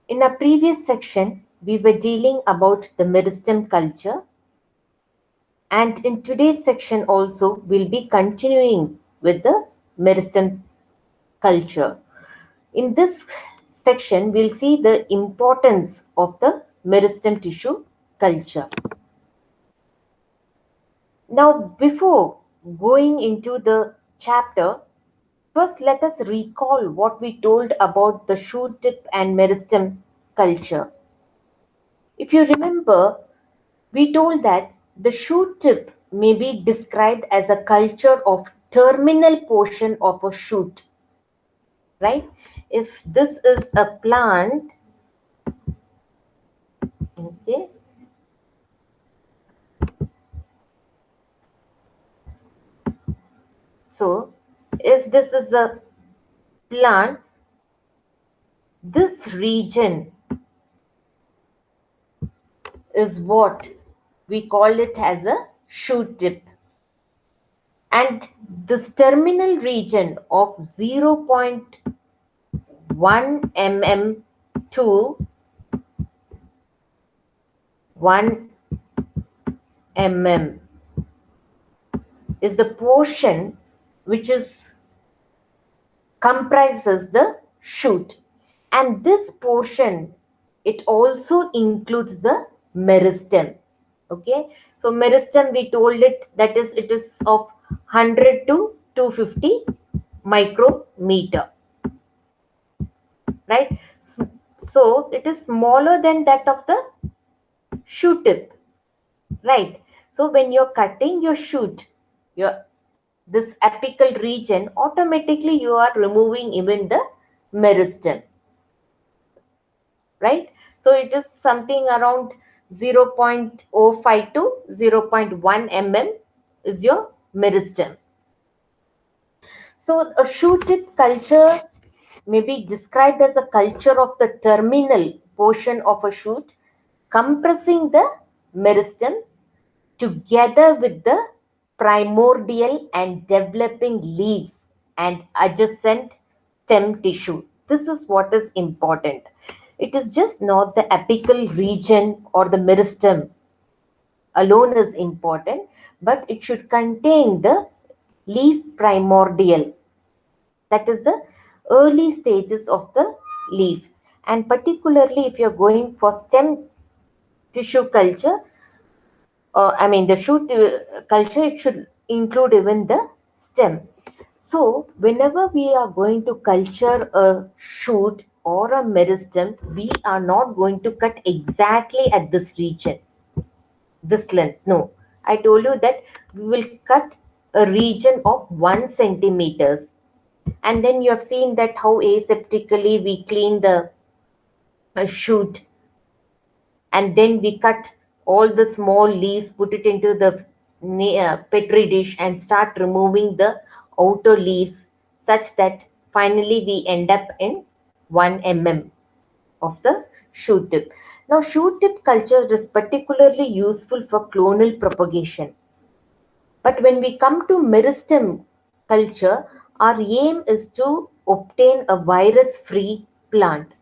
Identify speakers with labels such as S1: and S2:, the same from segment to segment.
S1: In a previous section, we were dealing about the meristem culture, and in today's section also, we'll be continuing with the meristem culture. In this section, we'll see the importance of the meristem tissue culture. Now, before going into the chapter, first let us recall what we told about the shoot tip and meristem culture. If you remember, we told that the shoot tip may be described as a culture of terminal portion of a shoot, right? If this is a plant, okay, so if this is a plant, this region is what we call it as a shoot tip. And this terminal region of 0.1 mm to 1 mm is the portion which is comprises the shoot, and this portion, it also includes the meristem. Okay, so meristem, we told it that is, it is of 100 to 250 micrometer, right? So it is smaller than that of the shoot tip, right? So when you're cutting your shoot, your this apical region, automatically you are removing even the meristem, right? So it is something around 0.05 to 0.1 mm is your meristem. So a shoot tip culture may be described as a culture of the terminal portion of a shoot compressing the meristem together with the primordial and developing leaves and adjacent stem tissue. This is what is important. It is just not the apical region or the meristem alone is important, but it should contain the leaf primordial, that is the early stages of the leaf. And particularly if you're going for stem tissue culture, the shoot culture, it should include even the stem. So whenever we are going to culture a shoot or a meristem, we are not going to cut exactly at this region, this length. No, I told you that we will cut a region of 1 centimeters. And then you have seen that how aseptically we clean the shoot, and then we cut all the small leaves, put it into the petri dish and start removing the outer leaves, such that finally we end up in 1 mm of the shoot tip. Now shoot tip culture is particularly useful for clonal propagation, but when we come to meristem culture, our aim is to obtain a virus free plant.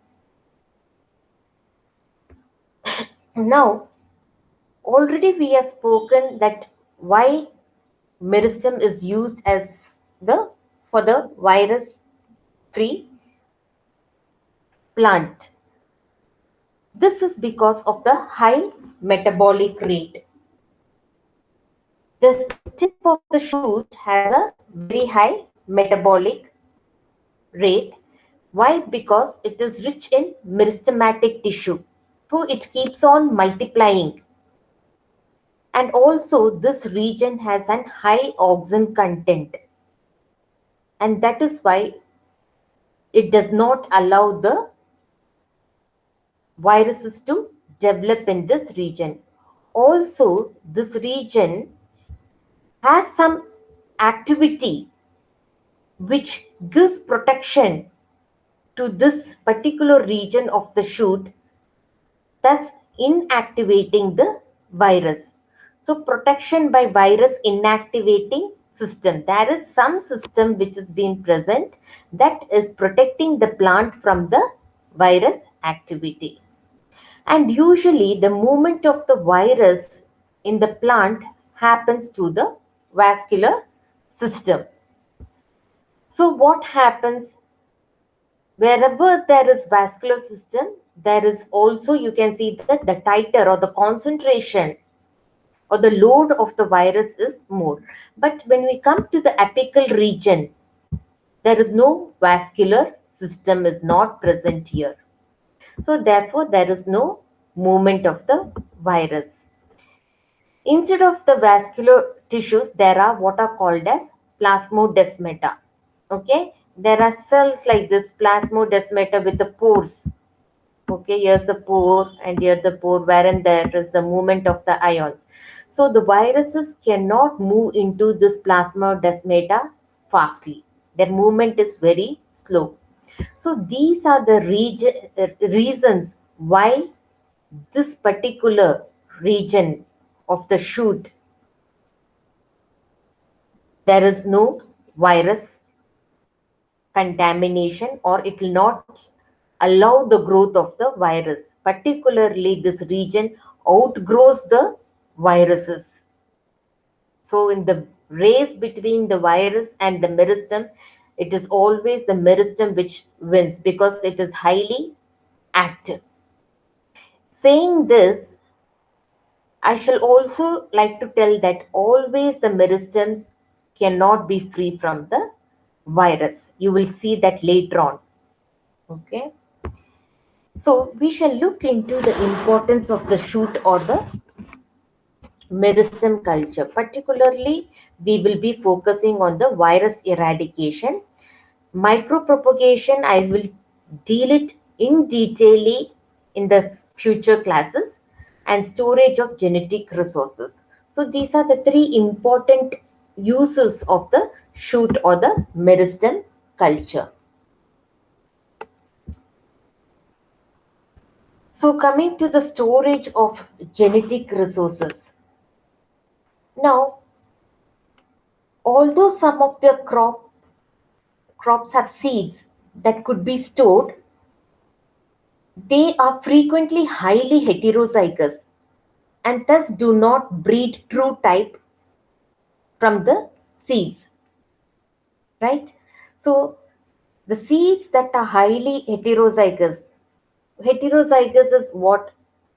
S1: Now, already we have spoken that why meristem is used as the for the virus free plant. This is because of the high metabolic rate. The tip of the shoot has a very high metabolic rate. Why? Because it is rich in meristematic tissue. So it keeps on multiplying. And also this region has an high auxin content. And that is why it does not allow the viruses to develop in this region. Also, this region has some activity which gives protection to this particular region of the shoot, thus inactivating the virus. So protection by virus inactivating system. There is some system which is being present that is protecting the plant from the virus activity. And usually the movement of the virus in the plant happens through the vascular system. So what happens wherever there is vascular system, there is also, you can see that the titer or the concentration or the load of the virus is more. But when we come to the apical region, there is no vascular system is not present here. So therefore, there is no movement of the virus. Instead of the vascular tissues, there are what are called as plasmodesmata. Okay, there are cells like this plasmodesmata with the pores. Okay, here's the pore and here the pore wherein there is the movement of the ions. So the viruses cannot move into this plasmodesmata fastly. Their movement is very slow. So these are the reasons why this particular region of the shoot, there is no virus contamination, or it will not allow the growth of the virus. Particularly this region outgrows the viruses. So in the race between the virus and the meristem, it is always the meristem which wins because it is highly active. Saying this, I shall also like to tell that always the meristems cannot be free from the virus. You will see that later on. Okay. So we shall look into the importance of the shoot or the meristem culture. Particularly, we will be focusing on the virus eradication. Micropropagation, I will deal it in detail in the future classes, and storage of genetic resources. So these are the three important uses of the shoot or the meristem culture. So coming to the storage of genetic resources. Now, although some of the crops have seeds that could be stored, they are frequently highly heterozygous and thus do not breed true type from the seeds, right? So the seeds that are highly heterozygous is what?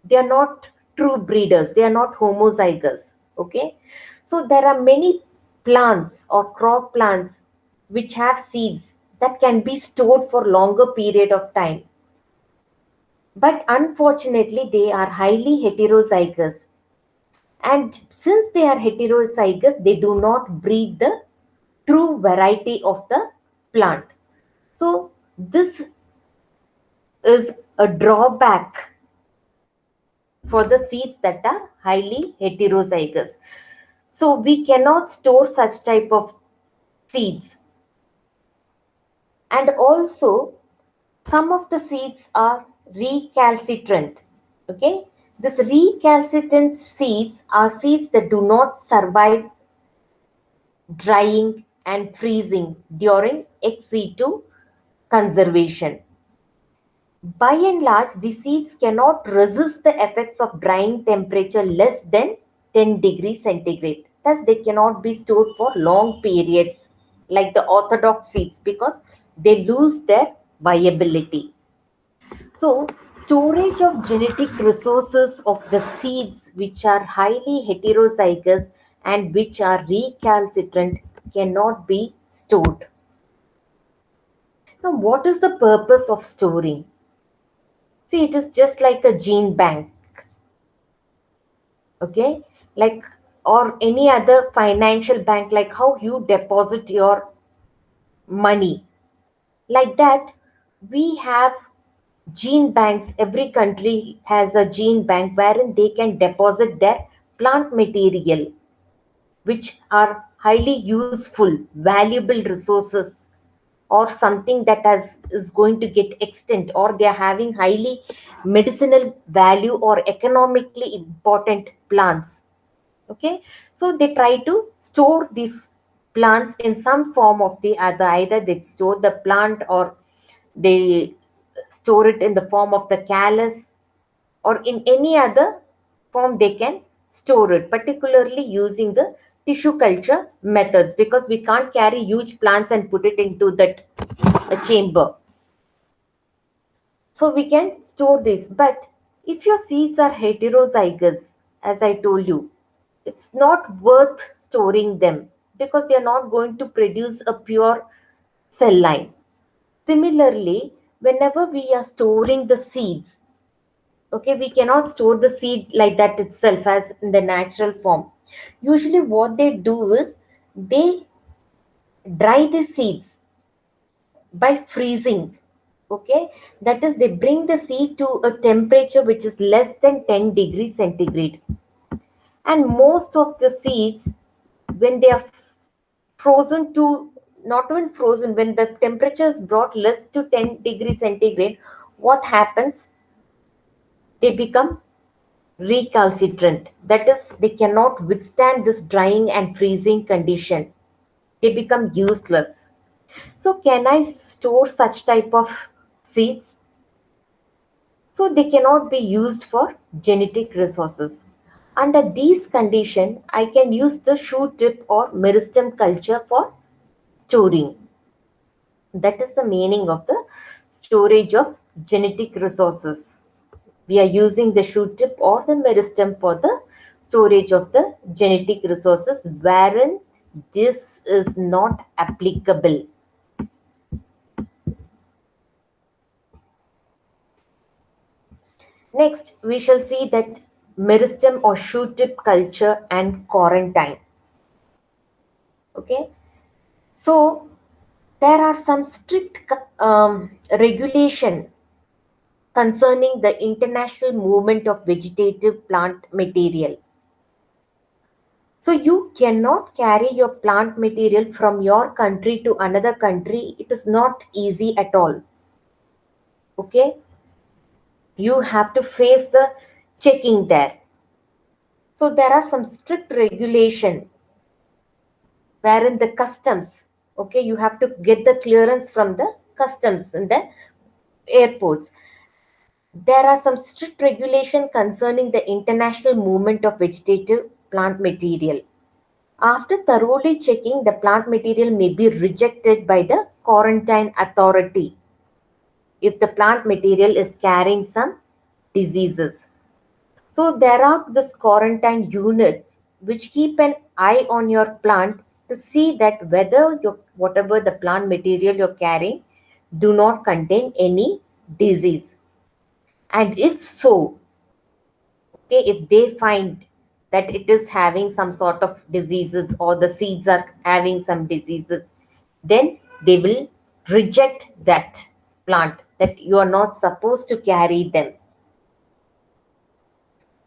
S1: They are not true breeders, they are not homozygous. Okay, so there are many plants or crop plants which have seeds that can be stored for longer period of time, but unfortunately they are highly heterozygous, and since they are heterozygous they do not breed the true variety of the plant. So this is a drawback for the seeds that are highly heterozygous. So we cannot store such type of seeds. And also some of the seeds are recalcitrant. Okay, this recalcitrant seeds are seeds that do not survive drying and freezing during ex situ conservation. By and large, the seeds cannot resist the effects of drying temperature less than 10 degrees centigrade. Thus, they cannot be stored for long periods like the orthodox seeds because they lose their viability. So, storage of genetic resources of the seeds which are highly heterozygous and which are recalcitrant cannot be stored. Now, what is the purpose of storing? See, it is just like a gene bank, okay? Like, or any other financial bank, like how you deposit your money. Like that, we have gene banks. Every country has a gene bank wherein they can deposit their plant material, which are highly useful, valuable resources, or something that is going to get extinct, or they are having highly medicinal value or economically important plants. Okay, so they try to store these plants in some form of the other. Either they store the plant or they store it in the form of the callus, or in any other form they can store it, particularly using the tissue culture methods, because we can't carry huge plants and put it into that chamber. So we can store this. But if your seeds are heterozygous, as I told you, it's not worth storing them because they are not going to produce a pure cell line. Similarly, whenever we are storing the seeds, okay, we cannot store the seed like that itself as in the natural form. Usually, what they do is they dry the seeds by freezing. Okay, that is, they bring the seed to a temperature which is less than 10 degrees centigrade. And most of the seeds, when they are frozen to, not even frozen, when the temperature is brought less to 10 degrees centigrade, what happens? They become recalcitrant. That is, they cannot withstand this drying and freezing condition. They become useless. So, can I store such type of seeds? So, they cannot be used for genetic resources. Under these conditions, I can use the shoot tip or meristem culture for storing. That is the meaning of the storage of genetic resources. We are using the shoot tip or the meristem for the storage of the genetic resources wherein this is not applicable. Next, we shall see that meristem or shoot tip culture and quarantine. Okay, so there are some strict regulation concerning the international movement of vegetative plant material. So you cannot carry your plant material from your country to another country. It is not easy at all. Okay? You have to face the checking there. So there are some strict regulation wherein the customs, okay, you have to get the clearance from the customs in the airports. There are some strict regulation concerning the international movement of vegetative plant material. After thoroughly checking, the plant material may be rejected by the quarantine authority if the plant material is carrying some diseases. So there are these quarantine units which keep an eye on your plant to see that whether whatever the plant material you're carrying do not contain any disease. And if so, okay, if they find that it is having some sort of diseases or the seeds are having some diseases, then they will reject that plant, that you are not supposed to carry them.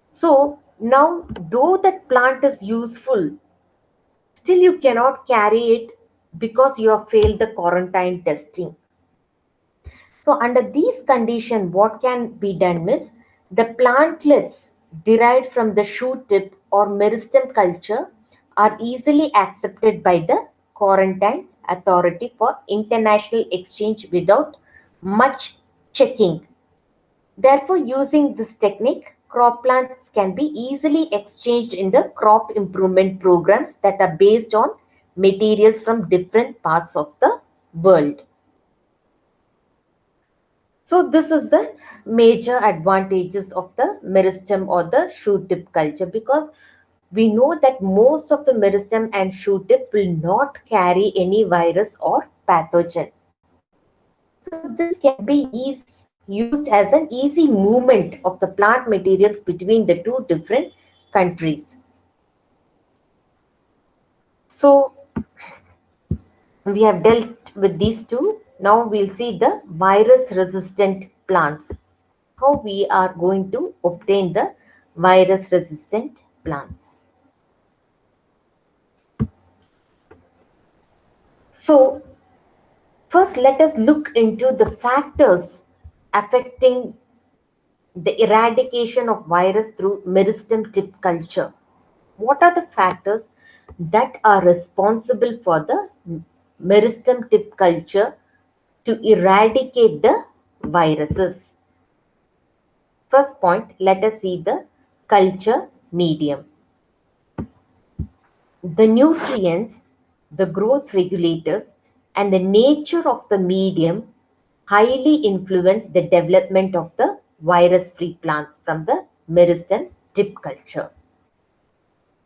S1: So now, though that plant is useful, still you cannot carry it because you have failed the quarantine testing. So under these conditions, what can be done is the plantlets derived from the shoot tip or meristem culture are easily accepted by the quarantine authority for international exchange without much checking. Therefore, using this technique, crop plants can be easily exchanged in the crop improvement programs that are based on materials from different parts of the world. So this is the major advantages of the meristem or the shoot tip culture, because we know that most of the meristem and shoot tip will not carry any virus or pathogen. So this can be used as an easy movement of the plant materials between the two different countries. So we have dealt with these two. Now we'll see the virus resistant plants. How we are going to obtain the virus resistant plants. So first let us look into the factors affecting the eradication of virus through meristem tip culture. What are the factors that are responsible for the meristem tip culture to eradicate the viruses. First point, let us see the culture medium. The nutrients, the growth regulators, and the nature of the medium highly influence the development of the virus-free plants from the meristem tip culture.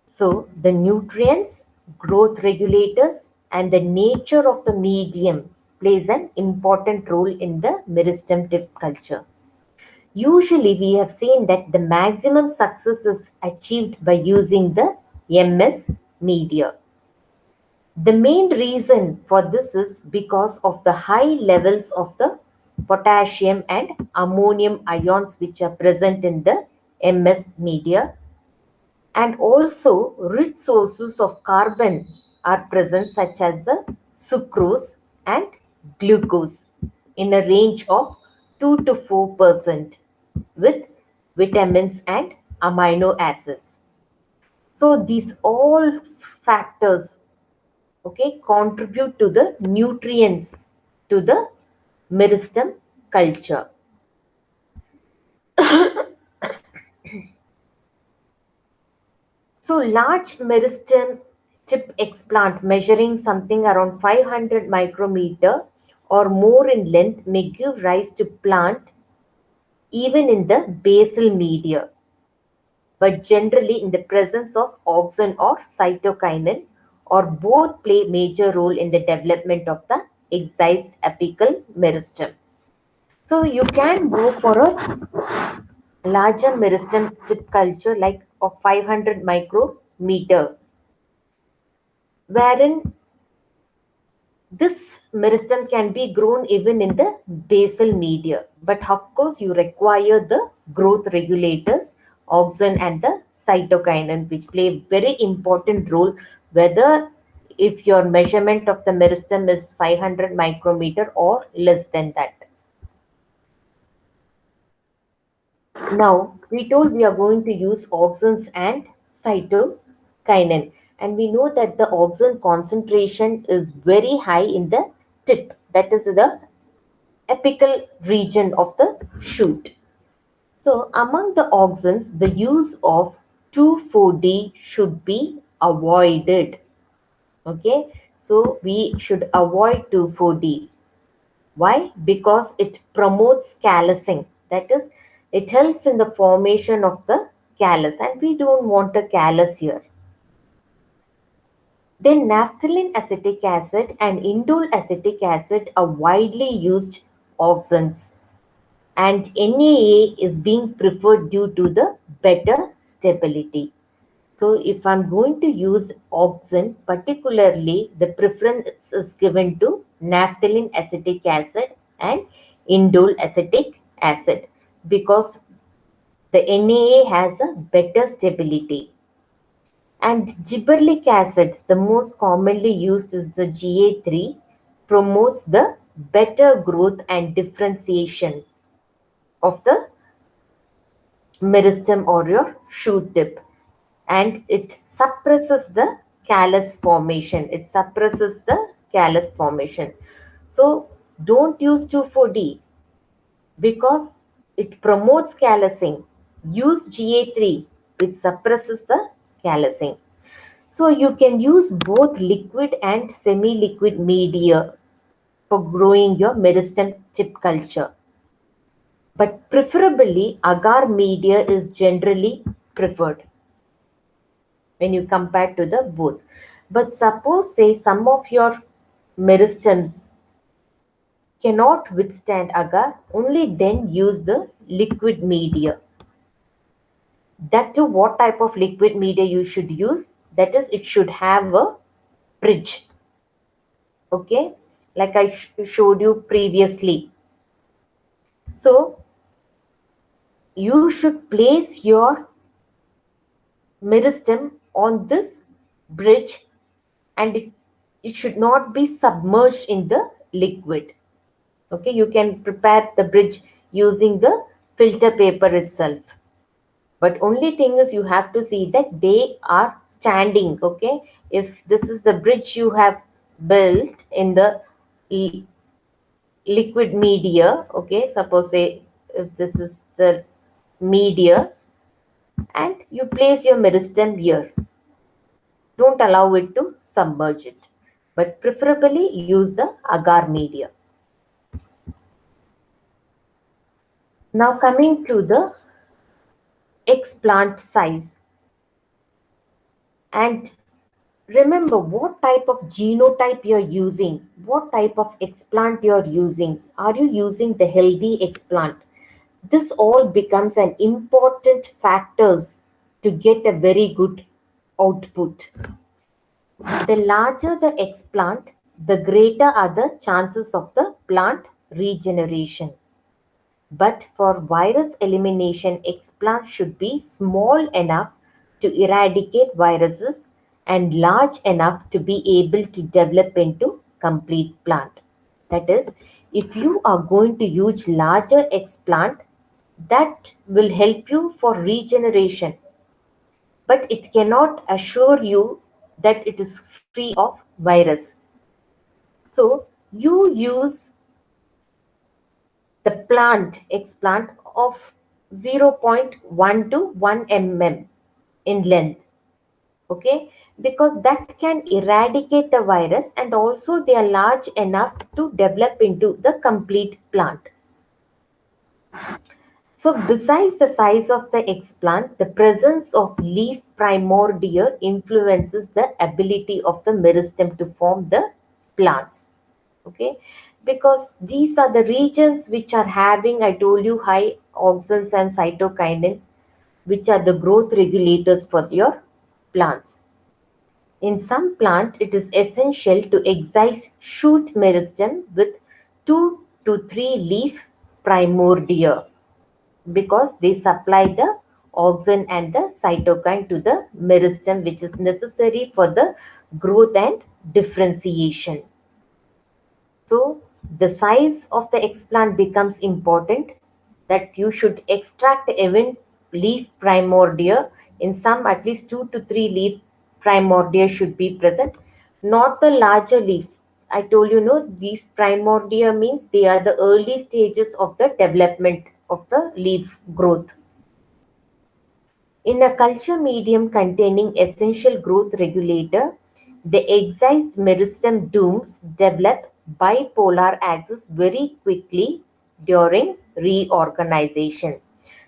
S1: So, the nutrients, growth regulators, and the nature of the medium plays an important role in the meristem tip culture. Usually, we have seen that the maximum success is achieved by using the MS media. The main reason for this is because of the high levels of the potassium and ammonium ions which are present in the MS media, and also rich sources of carbon are present such as the sucrose and glucose in a range of 2 to 4% with vitamins and amino acids. So these all factors, okay, contribute to the nutrients to the meristem culture. So large meristem tip explant measuring something around 500 micrometer or more in length may give rise to plant even in the basal media, but generally in the presence of auxin or cytokinin, or both play major role in the development of the excised apical meristem. So you can go for a larger meristem tip culture like of 500 micrometer, wherein this meristem can be grown even in the basal media. But of course, you require the growth regulators, auxin and the cytokinin, which play a very important role whether if your measurement of the meristem is 500 micrometer or less than that. Now, we told we are going to use auxins and cytokinin, and we know that the auxin concentration is very high in the tip, that is the apical region of the shoot. So, among the auxins, the use of 2,4-D should be avoided. Okay, so we should avoid 2,4-D. Why? Because it promotes callousing. That is, it helps in the formation of the callus, and we don't want a callus here. Then naphthalene acetic acid and indole acetic acid are widely used auxins, and NAA is being preferred due to the better stability. So if I'm going to use auxin, particularly the preference is given to naphthalene acetic acid and indole acetic acid because the NAA has a better stability. And gibberellic acid, the most commonly used is the GA3, promotes the better growth and differentiation of the meristem or your shoot tip, and it suppresses the callus formation. So don't use 2,4-D because it promotes callousing. Use GA3 which suppresses the callousing. So you can use both liquid and semi-liquid media for growing your meristem tip culture. But preferably agar media is generally preferred when you compare to the both. But suppose say some of your meristems cannot withstand agar, only then use the liquid media. That too, what type of liquid media you should use? That is, it should have a bridge. Okay, like I showed you previously. So you should place your meristem on this bridge, and it should not be submerged in the liquid. Okay, you can prepare the bridge using the filter paper itself, but only thing is you have to see that they are standing. Okay, if this is the bridge you have built in the liquid media. Okay, suppose say if this is the media, and you place your meristem here. Don't allow it to submerge it, but preferably use the agar media. Now coming to the explant size, and remember what type of genotype you're using, what type of explant you're using. Are you using the healthy explant? This all becomes an important factors to get a very good output. The larger the explant, the greater are the chances of the plant regeneration. But for virus elimination, explant should be small enough to eradicate viruses and large enough to be able to develop into complete plant. That is, if you are going to use larger explant, that will help you for regeneration, but it cannot assure you that it is free of virus. So you use the plant explant of 0.1 to 1 mm in length, okay, because that can eradicate the virus and also they are large enough to develop into the complete plant. So besides the size of the explant, the presence of leaf primordia influences the ability of the meristem to form the plants. Okay, because these are the regions which are having, I told you, high auxins and cytokinin, which are the growth regulators for your plants. In some plant, it is essential to excise shoot meristem with 2 to 3 leaf primordia because they supply the auxin and the cytokine to the meristem, which is necessary for the growth and differentiation. So the size of the explant becomes important, that you should extract even leaf primordia. In some, at least 2 to 3 leaf primordia should be present, not the larger leaves. I told you, no, these primordia means they are the early stages of the development of the leaf growth. In a culture medium containing essential growth regulator, the excised meristem domes develop bipolar axis very quickly during reorganization.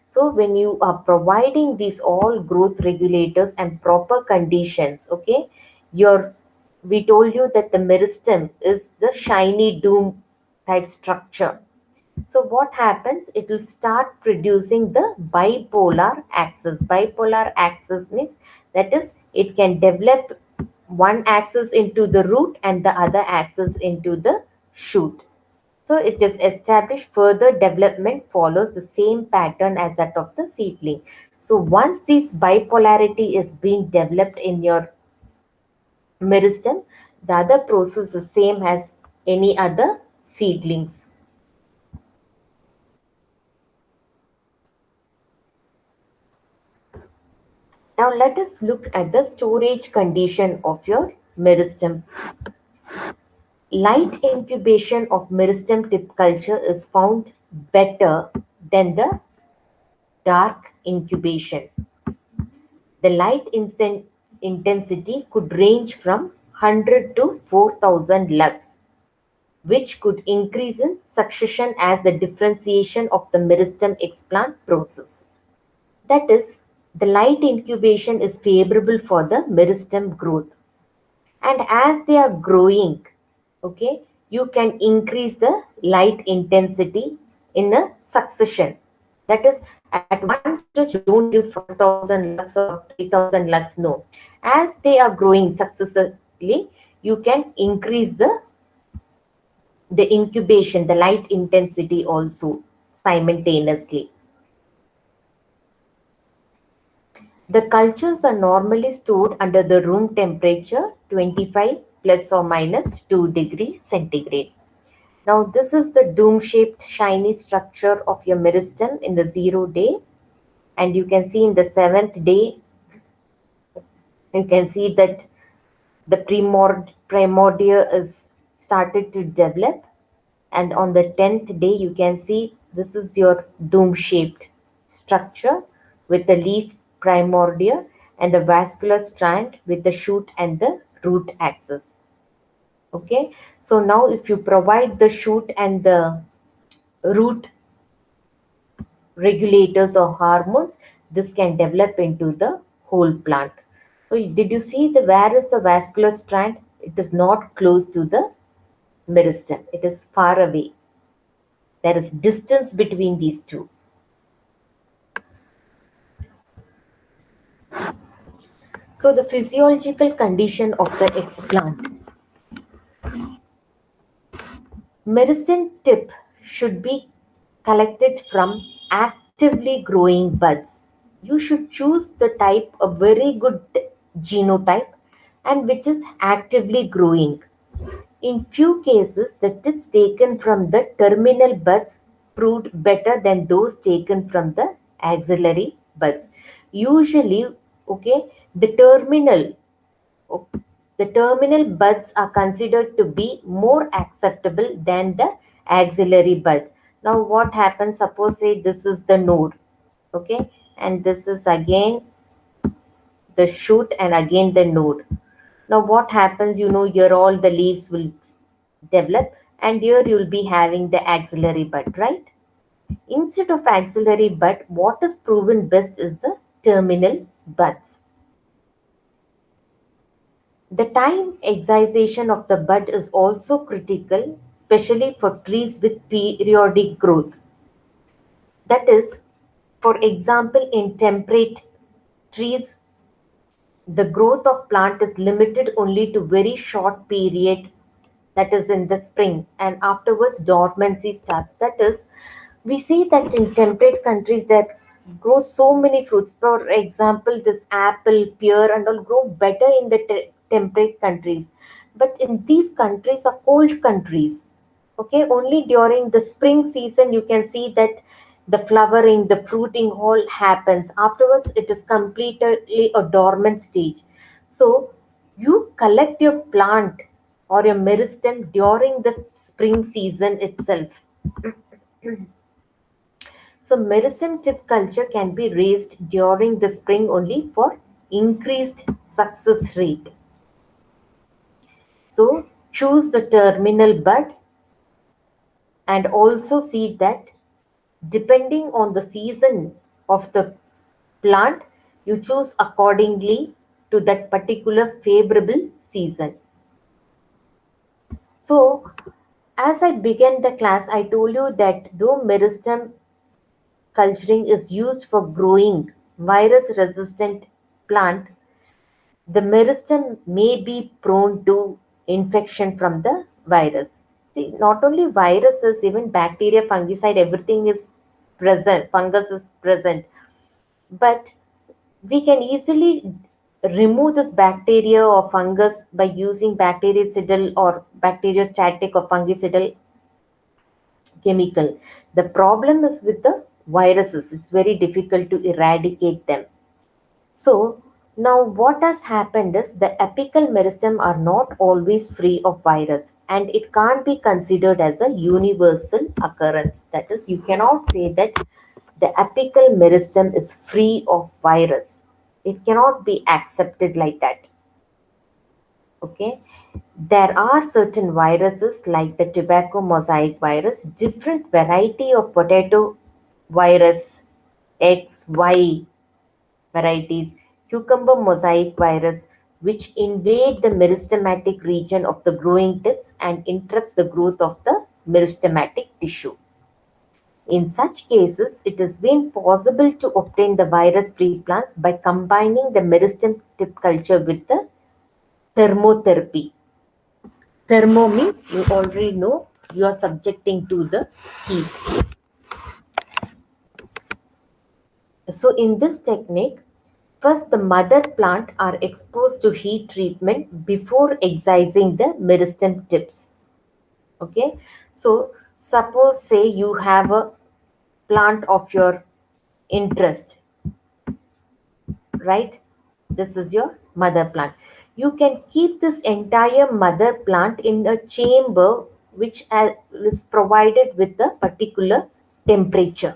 S1: So when you are providing these all growth regulators and proper conditions, okay, your we told you that the meristem is the shiny dome type structure. So what happens? It will start producing the bipolar axis. Bipolar axis means that is it can develop one axis into the root and the other axis into the shoot. So it is established further development follows the same pattern as that of the seedling. So once this bipolarity is being developed in your meristem, the other process is same as any other seedlings. Now let us look at the storage condition of your meristem. Light incubation of meristem tip culture is found better than the dark incubation. The light intensity could range from 100 to 4000 lux, which could increase in succession as the differentiation of the meristem explant process. That is, the light incubation is favorable for the meristem growth. And as they are growing, okay, you can increase the light intensity in a succession. That is, at one stretch, don't give 4000 lux or 3000 lux. No. As they are growing successively, you can increase the incubation, the light intensity also simultaneously. The cultures are normally stored under the room temperature 25 plus or minus 2 degrees centigrade. Now this is the dome-shaped shiny structure of your meristem in the 0 day, and you can see in the 7th day, you can see that the primordia is started to develop, And on the 10th day, you can see this is your dome shaped structure with the leaf primordia and the vascular strand with the shoot and the root axis. Okay, so now if you provide the shoot and the root regulators or hormones, this can develop into the whole plant. So did you see the where is the vascular strand? It is not close to the meristem. It is far away. There is distance between these two. So the physiological condition of the explant. Meristem tip should be collected from actively growing buds. You should choose the type, a very good genotype, and which is actively growing. In few cases, the tips taken from the terminal buds proved better than those taken from the axillary buds. Usually, okay, the terminal buds are considered to be more acceptable than the axillary bud. Now, what happens? Suppose say this is the node, okay, and this is again the shoot and again the node. Now, what happens? Here all the leaves will develop, and here you will be having the axillary bud, right? Instead of axillary bud, what is proven best is the terminal buds. The time excision of the bud is also critical, especially for trees with periodic growth. That is, for example, in temperate trees, the growth of plant is limited only to very short period, that is in the spring, and afterwards dormancy starts. That is, we see that in temperate countries that grow so many fruits. For example, this apple, pear, and all grow better in the temperate countries. But in these countries are cold countries. Okay, only during the spring season you can see that the flowering, the fruiting all happens. Afterwards, it is completely a dormant stage. So you collect your plant or your meristem during the spring season itself. So meristem tip culture can be raised during the spring only for increased success rate. So choose the terminal bud and also see that depending on the season of the plant, you choose accordingly to that particular favorable season. So as I began the class, I told you that though meristem culturing is used for growing virus resistant plant, the meristem may be prone to infection from the virus. See, not only viruses, even bacteria, fungicide, everything is present, fungus is present. But we can easily remove this bacteria or fungus by using bactericidal or bacteriostatic or fungicidal chemical. The problem is with the viruses, it's very difficult to eradicate them. So now what has happened is the apical meristem are not always free of virus, and it can't be considered as a universal occurrence. That is, you cannot say that the apical meristem is free of virus. It cannot be accepted like that. Okay. There are certain viruses like the tobacco mosaic virus, different variety of potato virus, X, Y varieties, cucumber mosaic virus, which invade the meristematic region of the growing tips and interrupts the growth of the meristematic tissue. In such cases, it has been possible to obtain the virus-free plants by combining the meristem tip culture with the thermotherapy. Thermo means you already know you are subjecting to the heat. So in this technique, first the mother plant are exposed to heat treatment before excising the meristem tips. Okay, so suppose say you have a plant of your interest, right? This is your mother plant. You can keep this entire mother plant in a chamber which is provided with a particular temperature.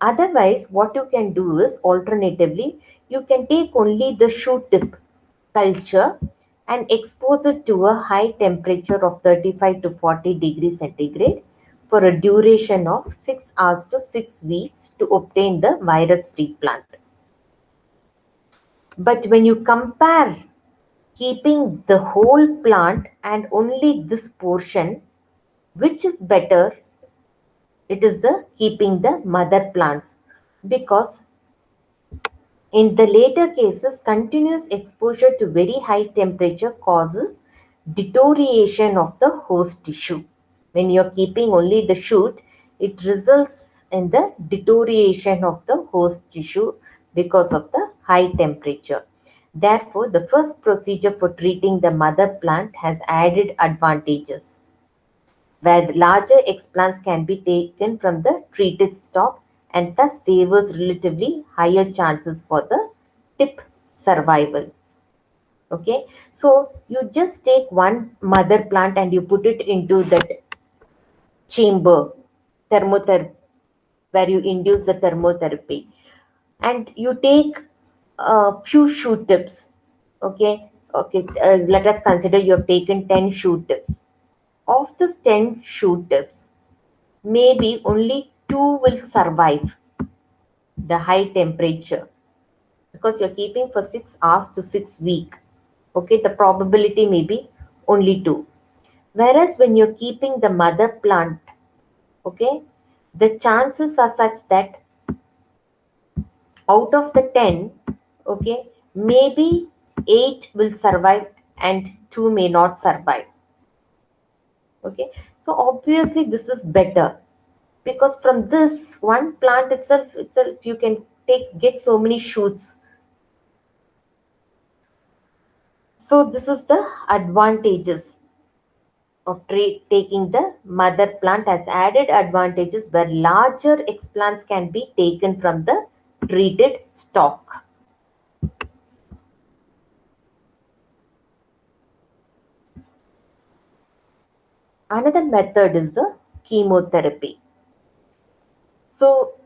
S1: Otherwise, what you can do is alternatively, you can take only the shoot tip culture and expose it to a high temperature of 35 to 40 degrees centigrade for a duration of 6 hours to 6 weeks to obtain the virus free plant. But when you compare keeping the whole plant and only this portion, which is better, it is the keeping the mother plants, because in the later cases, continuous exposure to very high temperature causes deterioration of the host tissue. When you're keeping only the shoot, it results in the deterioration of the host tissue because of the high temperature. Therefore, the first procedure for treating the mother plant has added advantages, where the larger explants can be taken from the treated stock and thus favors relatively higher chances for the tip survival. Okay, so you just take one mother plant and you put it into that chamber thermotherapy, where you induce the thermotherapy, and you take a few shoot tips. Okay, okay, let us consider you have taken 10 shoot tips. Of this 10 shoot tips, maybe only two will survive the high temperature, because you're keeping for 6 hours to 6 weeks. Okay, the probability may be only two. Whereas when you're keeping the mother plant, okay, the chances are such that out of the 10, okay, maybe 8 will survive and 2 may not survive. Okay, so obviously this is better, because from this one plant itself you can get so many shoots. So this is the advantages of taking the mother plant, as added advantages where larger explants can be taken from the treated stock. Another method is the chemotherapy. So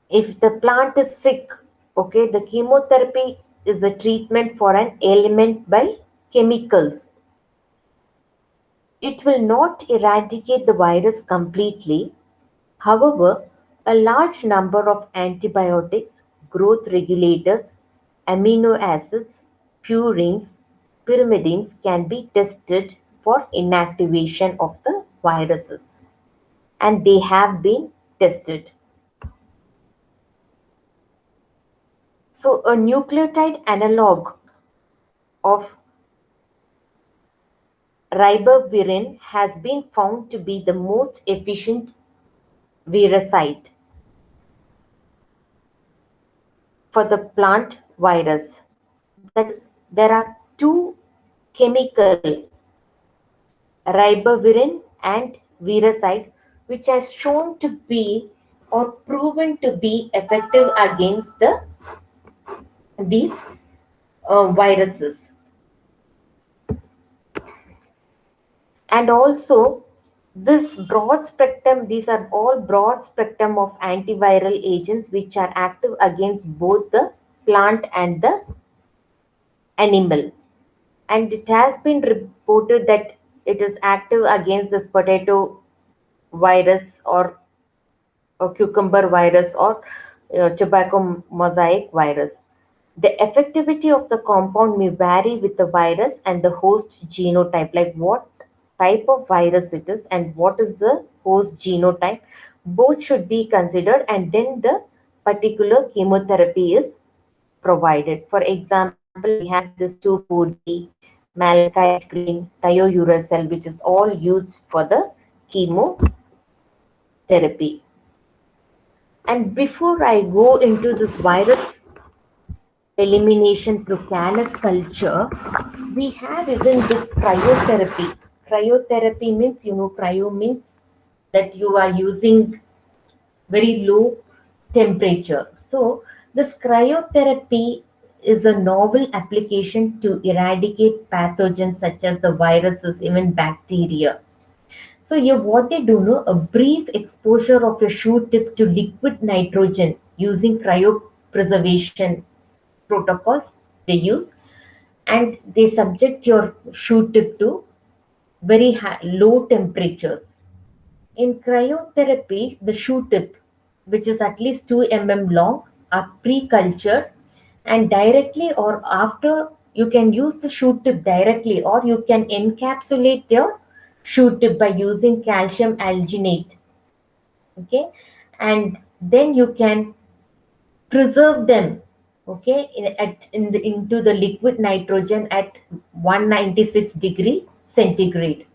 S1: if the plant is sick, okay, the chemotherapy is a treatment for an ailment by chemicals. It will not eradicate the virus completely. However, a large number of antibiotics, growth regulators, amino acids, purines, pyrimidines can be tested for inactivation of the viruses, and they have been tested. So, a nucleotide analog of ribavirin has been found to be the most efficient viricide for the plant virus. That is, there are two chemical, ribavirin and viricide, which has shown to be or proven to be effective against these viruses. And also, these are all broad spectrum of antiviral agents which are active against both the plant and the animal. And it has been reported that it is active against this potato virus, or cucumber virus, or tobacco mosaic virus. The effectivity of the compound may vary with the virus and the host genotype, like what type of virus it is and what is the host genotype. Both should be considered, and then the particular chemotherapy is provided. For example, we have this 2,4-D, malachite green, thiouracil, which is all used for the chemotherapy. And before I go into this virus elimination through callus culture, we have even this cryotherapy. Cryotherapy means, cryo means that you are using very low temperature. So this cryotherapy is a novel application to eradicate pathogens such as the viruses, even bacteria. So here what they do, no, a brief exposure of a shoe tip to liquid nitrogen using cryopreservation protocols they use, and they subject your shoe tip to very low temperatures. In cryotherapy, the shoe tip, which is at least 2 mm long, are pre-cultured and directly or after you can use the shoe tip directly, or you can encapsulate your shoe tip by using calcium alginate. Okay, and then you can preserve them. Okay, into the liquid nitrogen at 196 degree centigrade.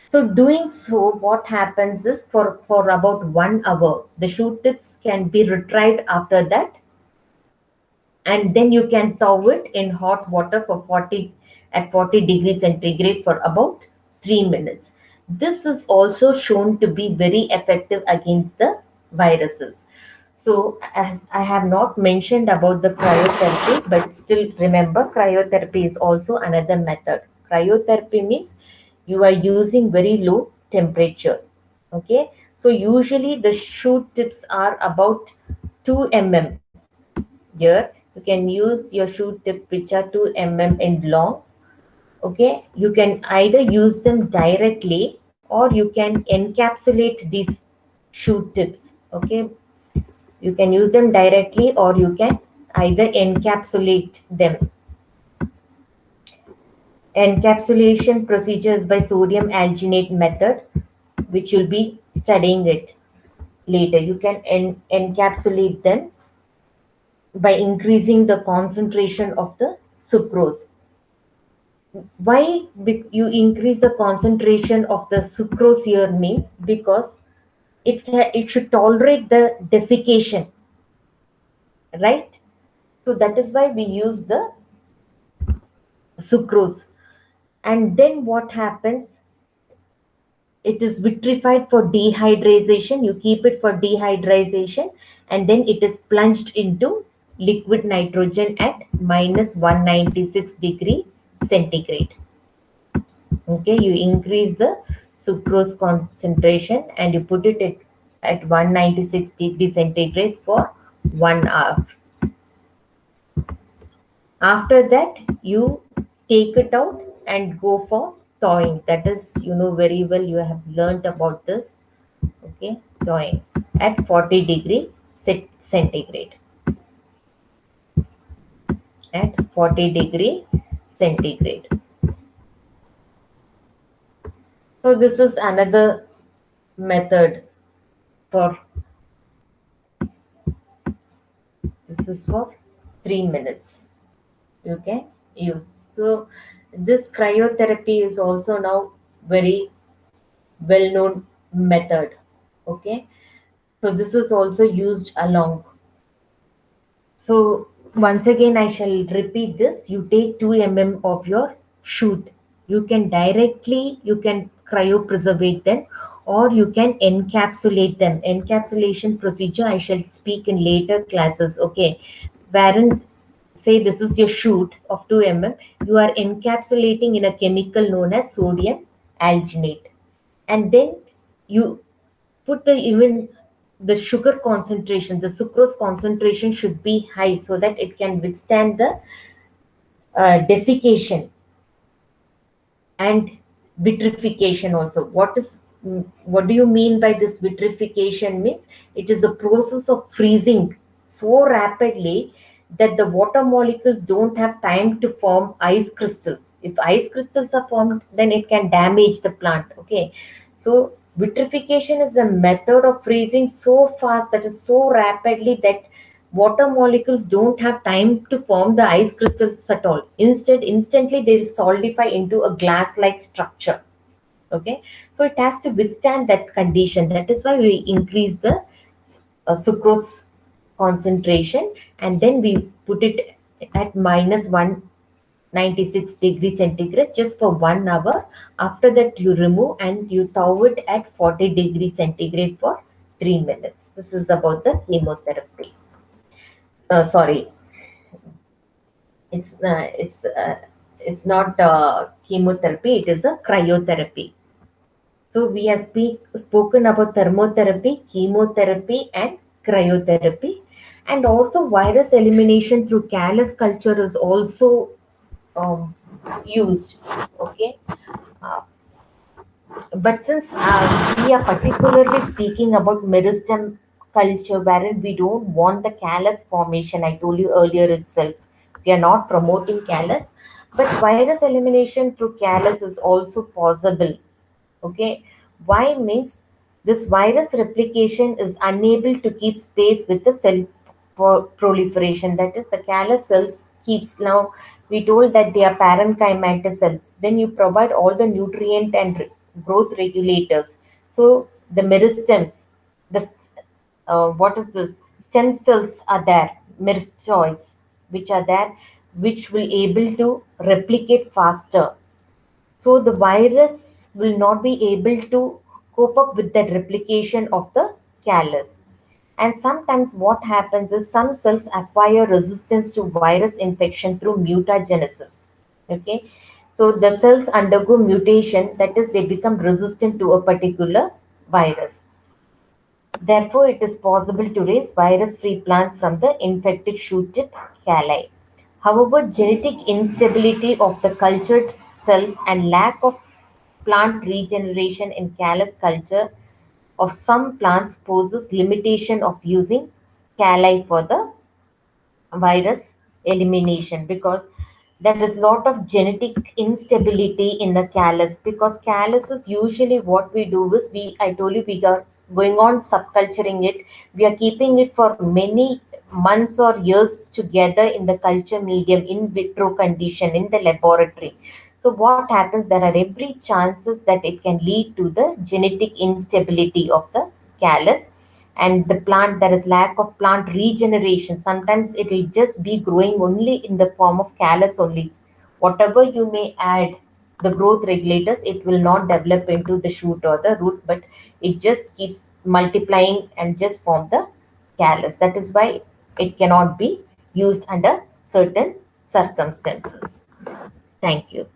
S1: So doing so, what happens is for about 1 hour, the shoe tips can be retried after that, and then you can thaw it in hot water for 40 degrees centigrade for about 3 minutes. This is also shown to be very effective against the viruses. So as I have not mentioned about the cryotherapy, but still remember, cryotherapy is also another method. Cryotherapy means you are using very low temperature. Okay, so usually the shoe tips are about 2 mm. Here you can use your shoe tip which are 2 mm in long. Okay, you can either use them directly or you can encapsulate these shoe tips. Okay, you can use them directly or you can either encapsulate them. Encapsulation procedure is by sodium alginate method, which you'll be studying it later. You can encapsulate them by increasing the concentration of the sucrose. Why you increase the concentration of the sucrose here means because it should tolerate the desiccation, right? So that is why we use the sucrose. And then what happens, it is vitrified for dehydration. You keep it for dehydration, and then it is plunged into liquid nitrogen at minus 196 degree centigrade. Okay, you increase the sucrose concentration and you put it at 196 degree centigrade for 1 hour. After that, you take it out and go for thawing. That is, you know very well, you have learnt about this. Okay, thawing at 40 degree centigrade. At 40 degree centigrade. So this is another method for, this is for 3 minutes. You can use. So this cryotherapy is also now very well known method. Okay, so this is also used along. So once again I shall repeat this. You take 2 mm of your shoot. You can directly, you can cryopreservate them or you can encapsulate them. Encapsulation procedure I shall speak in later classes. Okay, wherein say this is your shoot of 2 mm, you are encapsulating in a chemical known as sodium alginate, and then you put the even the sugar concentration, the sucrose concentration should be high so that it can withstand the desiccation and vitrification also. What do you mean by this vitrification? Means it is a process of freezing so rapidly that the water molecules don't have time to form ice crystals. If ice crystals are formed, then it can damage the plant. Okay, so vitrification is a method of freezing so fast, that is so rapidly, that water molecules don't have time to form the ice crystals at all. Instead, instantly they'll solidify into a glass like structure. Okay, so it has to withstand that condition. That is why we increase the sucrose concentration, and then we put it at minus 196 degree centigrade just for 1 hour. After that, you remove and you thaw it at 40 degree centigrade for 3 minutes. This is about the chemotherapy. Sorry, It's not chemotherapy, it is a cryotherapy. So we have spoken about thermotherapy, chemotherapy, and cryotherapy, and also virus elimination through callus culture is also um, used. Okay, uh, but since we are particularly speaking about meristem culture, wherein we don't want the callus formation, I told you earlier itself, we are not promoting callus, but virus elimination through callus is also possible. Okay, why means this virus replication is unable to keep space with the cell proliferation. That is, the callus cells keeps, now we told that they are parenchymatous cells. Then you provide all the nutrient and growth regulators. So the meristems, the what is this? Stem cells are there, meristoids, which are there, which will able to replicate faster, so the virus will not be able to cope up with that replication of the callus. And sometimes what happens is some cells acquire resistance to virus infection through mutagenesis. Okay. So the cells undergo mutation, that is, they become resistant to a particular virus. Therefore, it is possible to raise virus-free plants from the infected shoot tip calli. However, genetic instability of the cultured cells and lack of plant regeneration in callus culture of some plants poses limitation of using calli for the virus elimination, because there is lot of genetic instability in the callus, because callus is usually what we do is, we I told you, we are going on subculturing it, we are keeping it for many months or years together in the culture medium, in vitro condition, in the laboratory. So what happens, there are every chances that it can lead to the genetic instability of the callus, and the plant, there is lack of plant regeneration. Sometimes it will just be growing only in the form of callus only. Whatever you may add the growth regulators, it will not develop into the shoot or the root, but it just keeps multiplying and just form the callus. That is why it cannot be used under certain circumstances. Thank you.